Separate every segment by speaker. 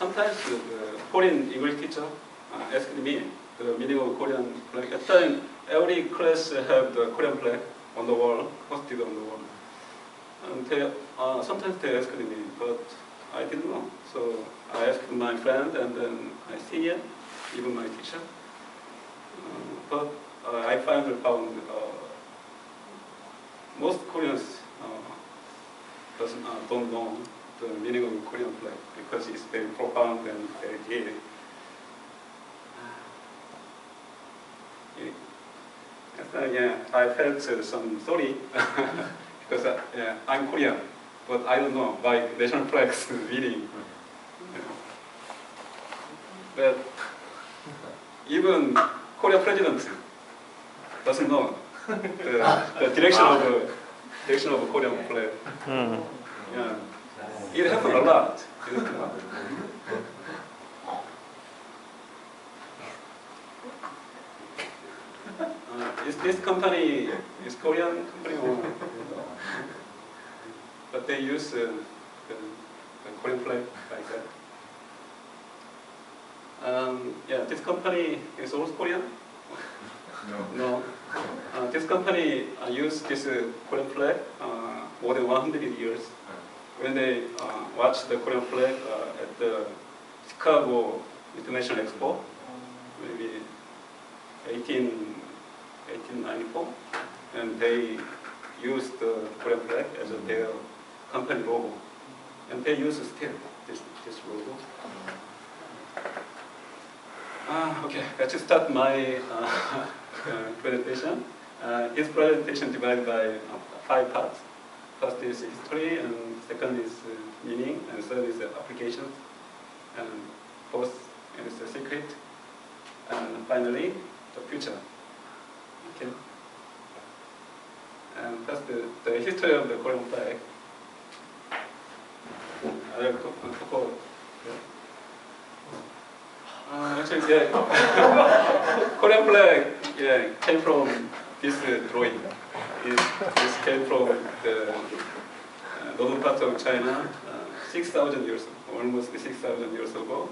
Speaker 1: sometimes the Korean English teacher asked me the meaning of Korean flag. At the time, every class have the Korean flag on the wall, posted on the wall. And they, sometimes they asked me, but I didn't know. So I asked my friend and then my senior, even my teacher. But I finally found most Koreans don't know the meaning of Korean flag because it's very profound and very deep. Yeah, I felt some sorry because yeah, I'm Korean, but I don't know my national flag's meaning. But even Korean president doesn't know the direction of Korean flag. Yeah, it happened a lot. Is this company is Korean company or but they use the Korean flag like that. Yeah, this company is also Korean. No. This company used this Korean flag more than 100 years. When they watched the Korean flag at the Chicago International Expo, maybe 1894, and they used the Korean flag as their company logo, and they use still this logo. Okay, let's start my presentation. This presentation divided by 5 parts. First is history, and second is meaning, and third is applications, and fourth is the secret, and finally the future. Okay. And first the history of the Korean flag. Actually, yeah, Korean flag, yeah, came from this drawing. This came from the northern part of China 6,000 years ago, almost 6,000 years ago.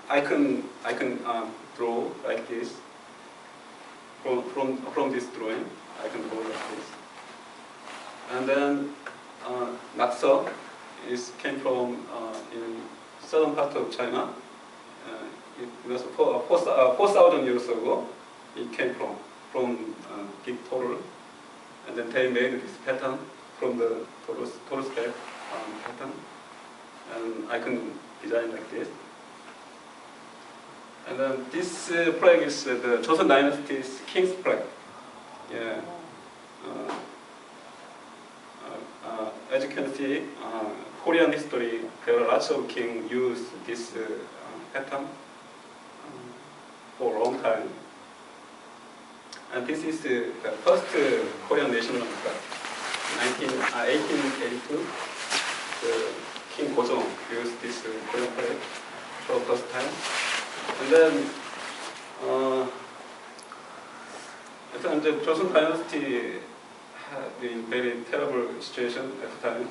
Speaker 1: I can draw like this. From this drawing, I can draw like this. And then Nakso came from in southern part of China. It was 4,000 years ago. It came from big turtle, and then they made this pattern from the turtle's back pattern, and I can design like this. And then this flag is the Joseon Dynasty's king's flag. Yeah. As you can see, Korean history, there are lots of kings use this pattern for a long time. And this is the first Korean national flag. 1882, King Gojong used this Korean flag for the first time. And then, the Joseon Dynasty had been very terrible situation at the time.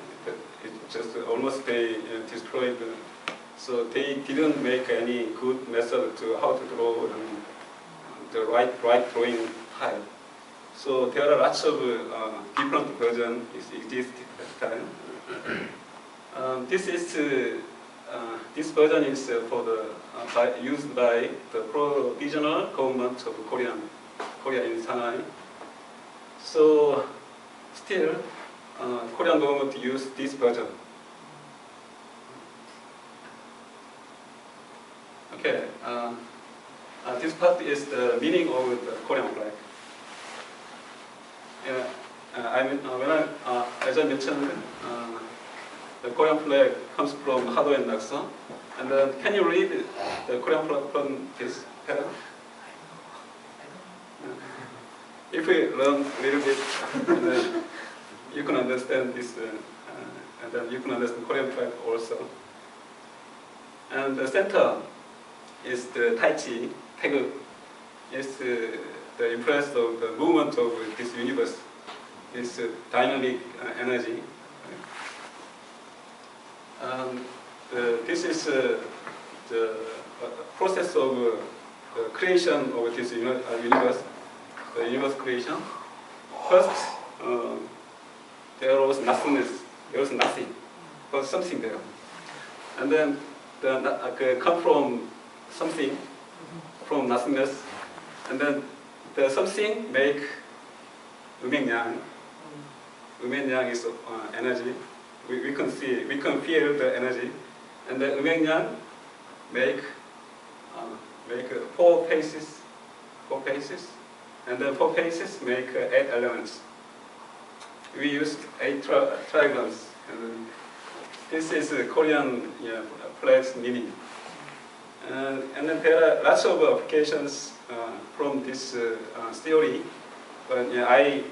Speaker 1: It just almost they destroyed. So they didn't make any good method to how to draw the right drawing type. So there are lots of different versions exist at the time. This version is for the used by the provisional government of Korea in Shanghai. So still, Korean government use this version. Okay, this part is the meaning of the Korean flag. As I mentioned, the Korean flag comes from Hado and Nakso. And then, can you read the Korean flag from this pattern? If we learn a little bit, and then you can understand this, and then you can understand Korean flag also. And the center is the Tai Chi, Taeguk. It's the impress of the movement of this universe, this dynamic energy, This is the process of creation of this universe, the universe creation. First, there was nothingness. There was nothing, but something there. And then come from something, from nothingness, and then the something make 음행양. 음행양 is energy. We can see, we can feel the energy, and then 음행양 make four phases, and then four phases make 8 elements. We used 8 trigrams. And this is a Korean flag's meaning. And then there are lots of applications from this theory, but I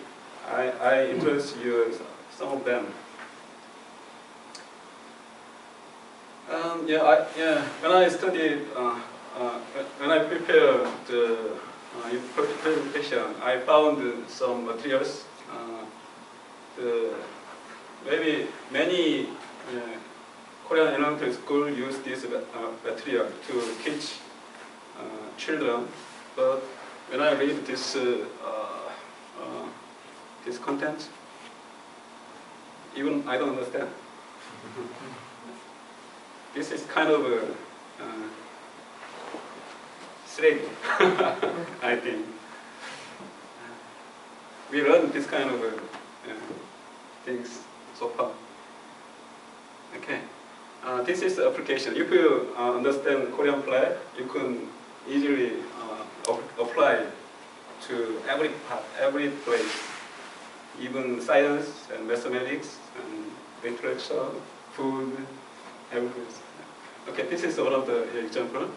Speaker 1: introduce you some of them. When I studied, when I prepared the presentation, I found some materials. Maybe many Korean elementary school use this material to teach children, but when I read this this content, even I don't understand. This is kind of a 쓰레기, I think. We learned this kind of things so far. Okay, this is the application. If you understand Korean flag, you can easily apply to every part, every place, even science and mathematics and literature, food, everything. Okay, this is one of the example.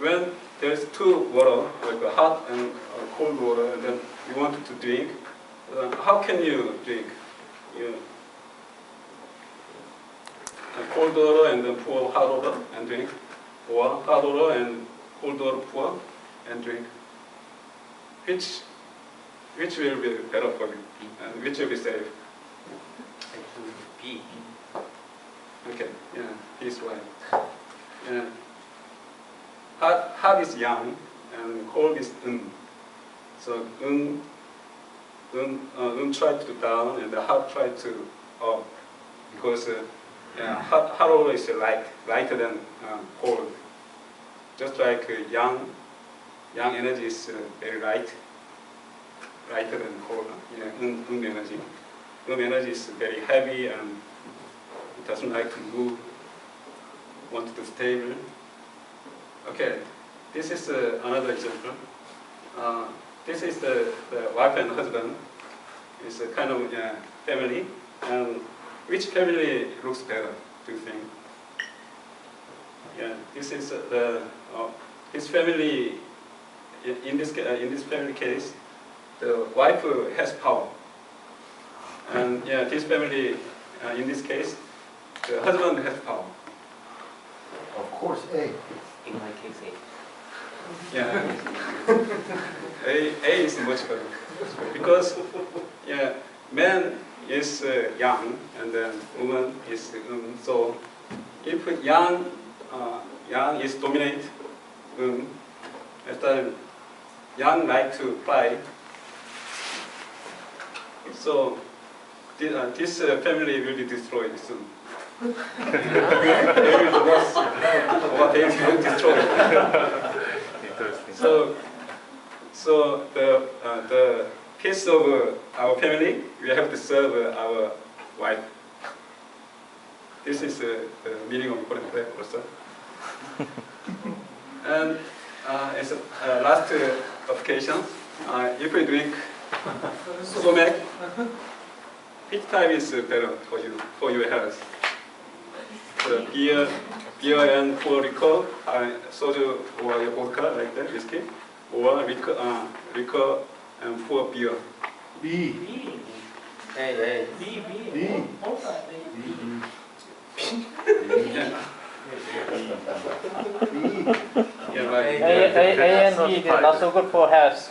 Speaker 1: When there's two water, like hot and cold water, and then you want to drink, how can you drink? You cold water and then pour hot water and drink, or hot water and cold water pour and drink. Which will be better for you, and which will be safe?
Speaker 2: B.
Speaker 1: Okay, yeah, he's right. Yeah. Hot is yang and cold is So try to down and the hot try to up, because hot water is lighter than cold. Just like yang energy is very lighter than cold. Energy. Energy is very heavy and it doesn't like to move, wants to stable. Okay, this is another example. This is the wife and husband. It's a kind of family. And which family looks better, do you think? Yeah, this is this family. In this family case, the wife has power. And this family, in this case, the husband has power.
Speaker 3: Of course, A.
Speaker 2: In my case, A.
Speaker 1: Yeah, A is much better because man is yang and then woman is so if yang is dominate at time yang like to fly, so this family will be destroyed soon. They will lost or they will destroy. So the case of our family, we have to serve our wife. This is the meaning of Korean flag also. And as a last application, if we drink somek, which type is better for you, for your health? The beer and pour liquor, soju or vodka like that, whiskey, or liquor and pour beer.
Speaker 3: B.
Speaker 2: A.
Speaker 3: B.
Speaker 1: Yeah, right.
Speaker 4: A and B, they're not so good for health.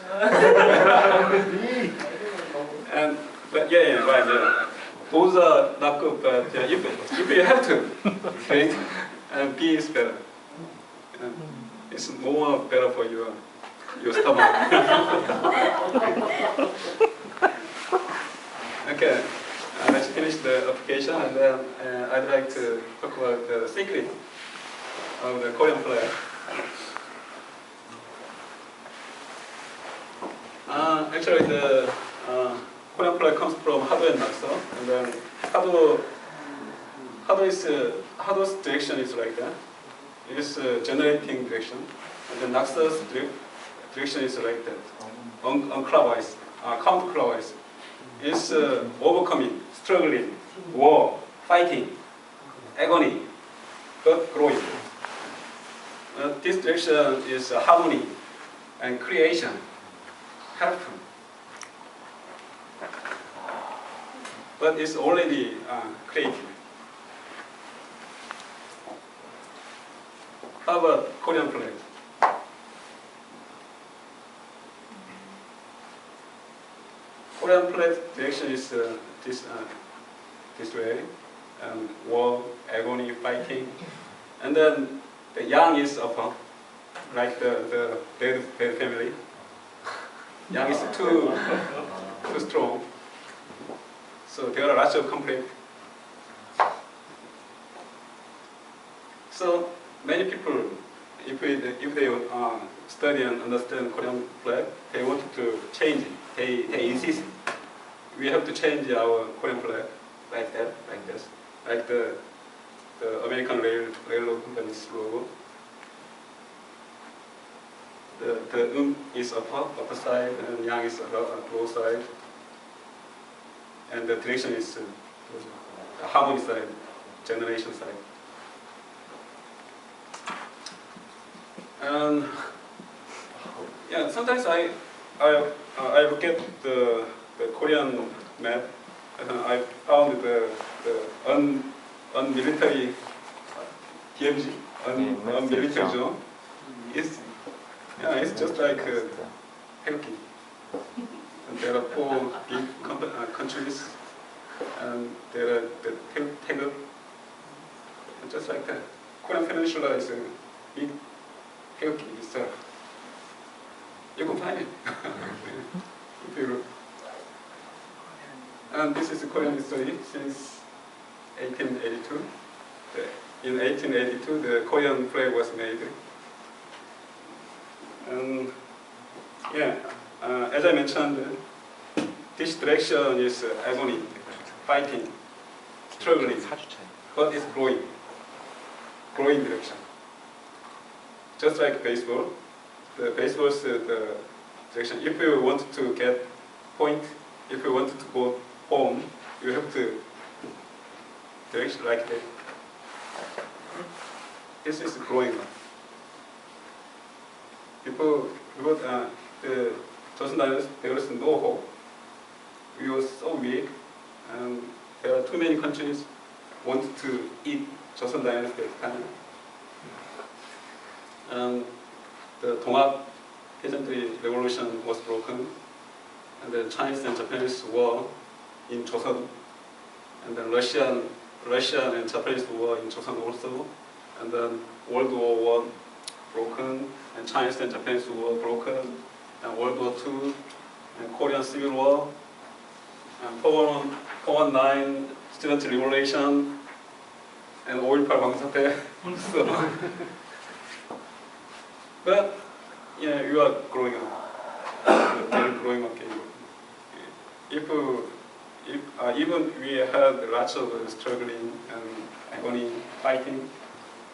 Speaker 1: And but right. Those are not good, but if you have to, great, and B is better. It's more better for your stomach. Okay, let's finish the application, and then I'd like to talk about the secret of the Korean flag. Actually, the Korean flag comes from Hado and Nakso, and then Hado's direction is like that. It's generating direction, and then Nakso's direction is like that, unclockwise, counterclockwise. It's overcoming, struggling, war, fighting, agony, but growing. This direction is harmony and creation, helpful. But it's already creative. How about Korean flag? Korean flag direction is this way, war, agony, fighting, and then the yang is upper, like the dead family. Yang is too strong, so there are lots of conflict. So many people, if they study and understand Korean flag, they want to change it. They insist we have to change our Korean flag like that, like this, like the American railroad company's logo. The is upper side, and yang is low side, and the direction is the harmony side, generation side. And yeah, sometimes I look at the Korean map, and I found the unmilitary DMZ, unmilitary zone. It's just like Helki. And there are 4 big countries, and there are the Taeguk, and just like that. Korean Peninsula is a big Helki itself. You can find it if you look. And this is Korean history since 1882. In 1882, the Korean flag was made. And yeah, as I mentioned, this direction is agony, fighting, struggling, but it's growing direction. Just like baseball, the baseball's the direction. If you want to get point, if you want to go home, you have to direction like that. This is growing up. The Joseon dynasty, there was no hope. We were so weak, and there are too many countries wanted to eat Joseon dynasty at the time. And the Donghak peasantry revolution was broken, and the Chinese and Japanese war in Joseon, and then Russian and Japanese war in Joseon also, and then World War I broken, and Chinese and Japanese war broken, and World War II, and Korean Civil War, and 419 student revolution, and 5.18 광사태 also. But yeah, you are growing up. You're growing up. Even we had lots of struggling and agony, fighting,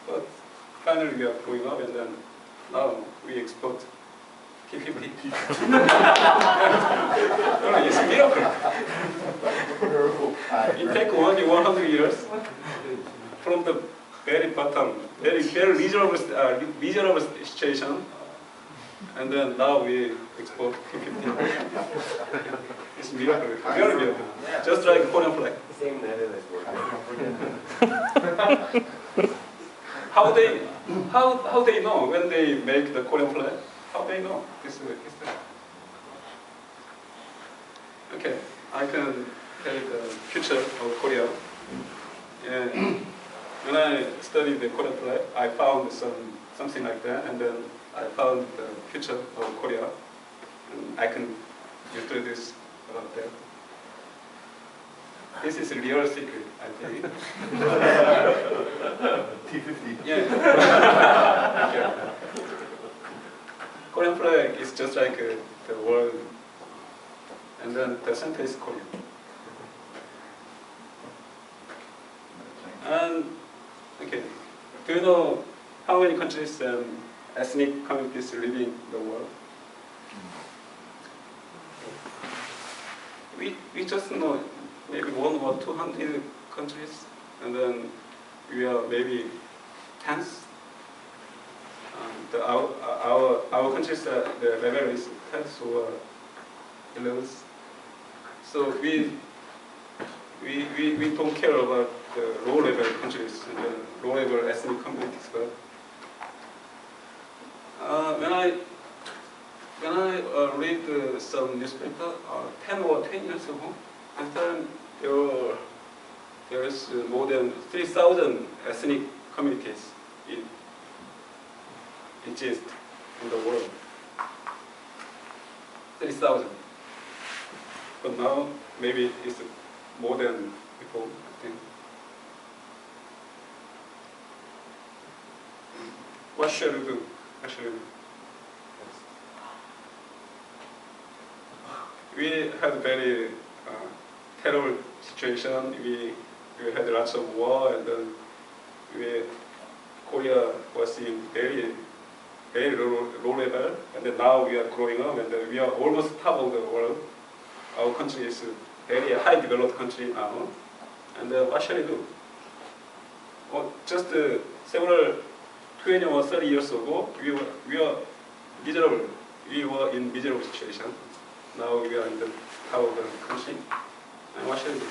Speaker 1: but finally we are growing up, and then now we export P50. It's a miracle. It takes only 100 years from the very bottom, very miserable situation, and then now we export P50. It's a miracle, very miracle. Just like Korean flag.
Speaker 2: Same Netherlands working.
Speaker 1: How they know when they make the Korean flag? How they know this is history? Okay, I can tell the future. future of Korea. And when I studied the Korean flag, I found something like that, and then I found the future of Korea, and I can introduce about that. This is a real secret, I think.
Speaker 3: T50.
Speaker 1: Yeah. Okay. Korean flag is just like the world, and then the center is Korea. And okay, do you know how many countries and ethnic communities live in the world? We just know maybe 100 or 200 countries, and then we are maybe tens. Our countries, the level is tens or 11s. So we don't care about the low level countries and the low level ethnic communities, but when I read some newspaper 10 or 10 years ago, at the time there is more than 3,000 ethnic communities exist in the world. 3,000. But now maybe it's more than before, I think. What shall we do? What shall we do? We had a very terrible situation. We had lots of war, and then Korea was in very low level, and then now we are growing up, and then we are almost top of the world. Our country is a very high developed country now, and what shall we do? Well, just several 20 or 30 years ago, we were miserable. We were in miserable situation. Now we are in the top of the country, and what shall we do?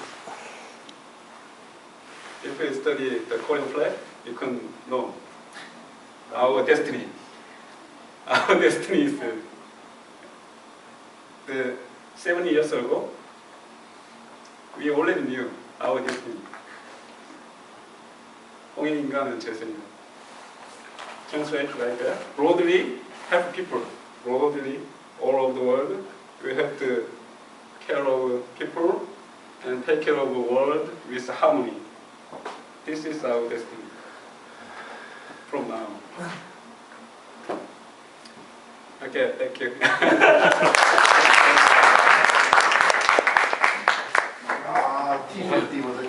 Speaker 1: If you study the Korean flag, you can know our destiny. Our destiny is the 7 years ago, we already knew our destiny. 홍익인간은 재선이다. Translate like that. Broadly, help people. Broadly, all over the world, we have to care of people and take care of the world with harmony. This is our destiny from now. Okay, thank you.
Speaker 3: T50 was a